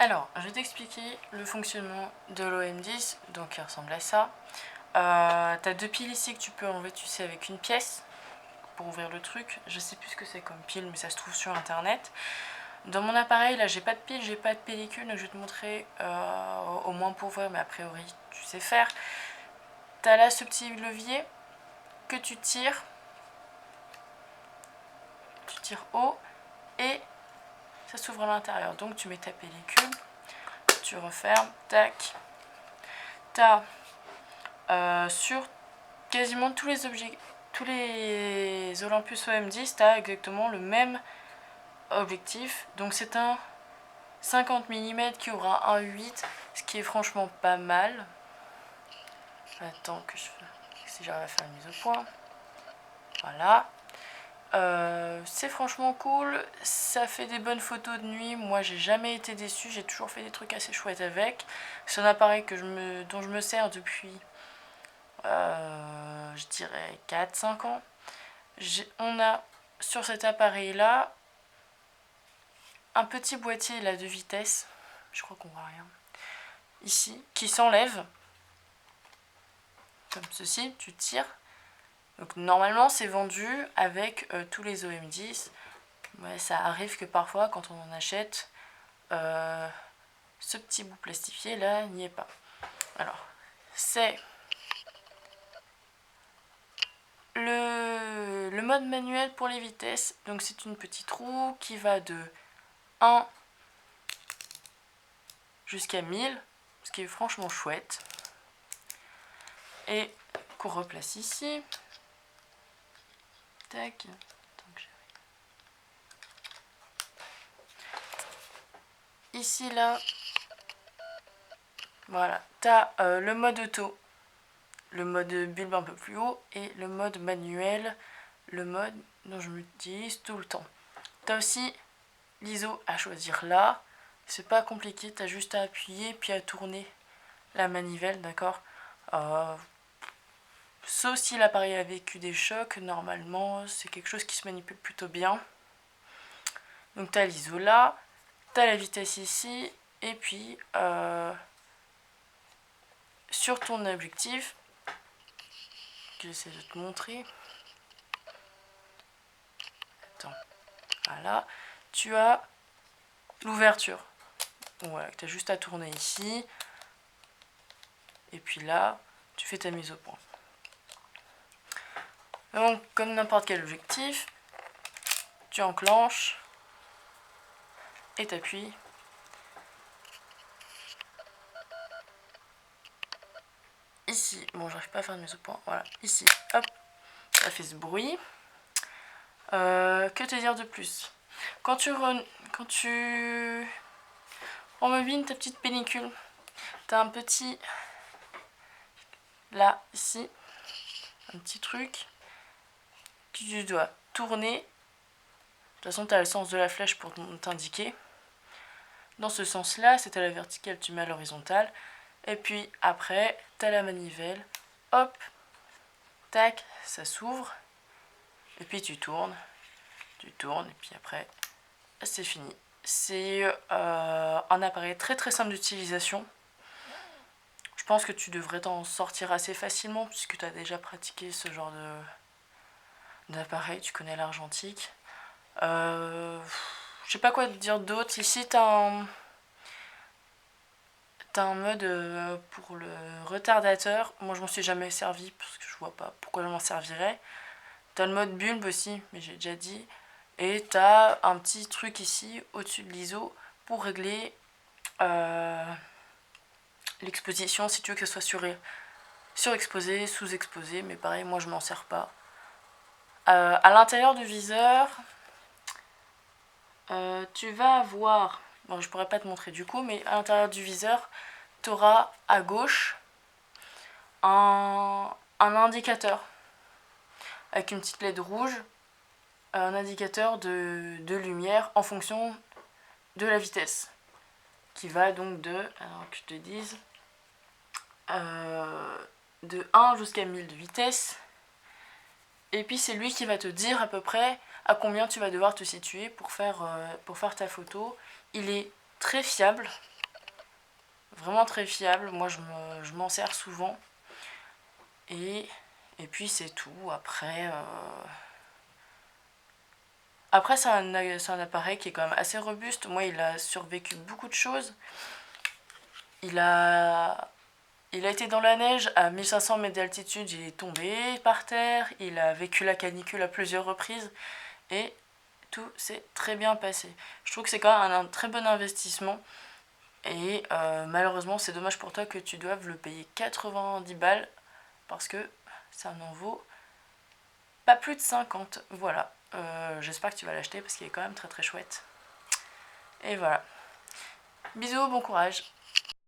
Alors, je vais t'expliquer le fonctionnement de l'OM10, donc il ressemble à ça. T'as deux piles ici que tu peux enlever, tu sais, avec une pièce pour ouvrir le truc. Je sais plus ce que c'est comme pile, mais ça se trouve sur internet. Dans mon appareil, là, j'ai pas de pile, j'ai pas de pellicule, donc je vais te montrer au moins pour ouvrir, mais a priori, tu sais faire. T'as là ce petit levier que tu tires haut et ça s'ouvre à l'intérieur. Donc tu mets ta pellicule, tu refermes, tac. T'as sur quasiment tous les objets, tous les Olympus OM10, t'as exactement le même objectif. Donc c'est un 50 mm qui ouvre à 1.8, ce qui est franchement pas mal. Attends que si j'arrive à faire une mise au point. Voilà. C'est franchement cool, ça fait des bonnes photos de nuit. Moi j'ai jamais été déçue, j'ai toujours fait des trucs assez chouettes avec. C'est un appareil dont je me sers depuis je dirais 4-5 ans. On a sur cet appareil là un petit boîtier là de vitesse, je crois qu'on voit rien ici, qui s'enlève comme ceci, tu tires. Donc normalement c'est vendu avec tous les OM10. Ouais, ça arrive que parfois quand on en achète, ce petit bout plastifié là n'y est pas. Alors c'est le mode manuel pour les vitesses. Donc c'est une petite roue qui va de 1 jusqu'à 1000, ce qui est franchement chouette. Et qu'on replace ici. Tac. Ici, là, voilà, t'as le mode auto, le mode bulbe un peu plus haut, et le mode manuel, le mode dont je m'utilise tout le temps. T'as aussi l'ISO à choisir là, c'est pas compliqué, t'as juste à appuyer puis à tourner la manivelle, d'accord. Sauf si l'appareil a vécu des chocs, normalement c'est quelque chose qui se manipule plutôt bien. Donc t'as l'ISO là, t'as la vitesse ici, et puis sur ton objectif, que j'essaie de te montrer, attends, voilà, tu as l'ouverture. Voilà, tu as juste à tourner ici, et puis là, tu fais ta mise au point. Donc, comme n'importe quel objectif, tu enclenches et t'appuies. Ici, bon, j'arrive pas à faire une mise au point, voilà, ici, hop, ça fait ce bruit. Que te dire de plus? Quand tu rembobines ta petite pellicule, tu as un petit, là, ici, un petit truc que tu dois tourner. De toute façon, tu as le sens de la flèche pour t'indiquer. Dans ce sens-là, c'est à la verticale, tu mets à l'horizontale. Et puis après, tu as la manivelle. Hop, tac, ça s'ouvre. Et puis tu tournes, et puis après, c'est fini. C'est un appareil très très simple d'utilisation. Je pense que tu devrais t'en sortir assez facilement puisque tu as déjà pratiqué ce genre d'appareil, tu connais l'argentique. Je sais pas quoi te dire d'autre. Ici, t'as un mode pour le retardateur. Moi, je m'en suis jamais servi parce que je vois pas pourquoi je m'en servirais. T'as le mode bulbe aussi, mais j'ai déjà dit. Et t'as un petit truc ici, au-dessus de l'ISO, pour régler l'exposition, si tu veux que ce soit surexposé, sous-exposé. Mais pareil, moi, je m'en sers pas. À l'intérieur du viseur, tu vas avoir, bon je pourrais pas te montrer du coup, mais à l'intérieur du viseur, tu auras à gauche un indicateur avec une petite LED rouge, un indicateur de lumière en fonction de la vitesse, qui va donc alors que je te dise, de 1 jusqu'à 1000 de vitesse. Et puis c'est lui qui va te dire à peu près à combien tu vas devoir te situer pour faire ta photo. Il est très fiable, vraiment très fiable. Moi je m'en sers souvent. Et puis c'est tout. Après c'est un appareil qui est quand même assez robuste. Moi il a survécu beaucoup de choses. Il a été dans la neige à 1500 mètres d'altitude, il est tombé par terre, il a vécu la canicule à plusieurs reprises et tout s'est très bien passé. Je trouve que c'est quand même un très bon investissement et malheureusement c'est dommage pour toi que tu doives le payer 90 balles parce que ça n'en vaut pas plus de 50. Voilà, j'espère que tu vas l'acheter parce qu'il est quand même très très chouette. Et voilà. Bisous, bon courage.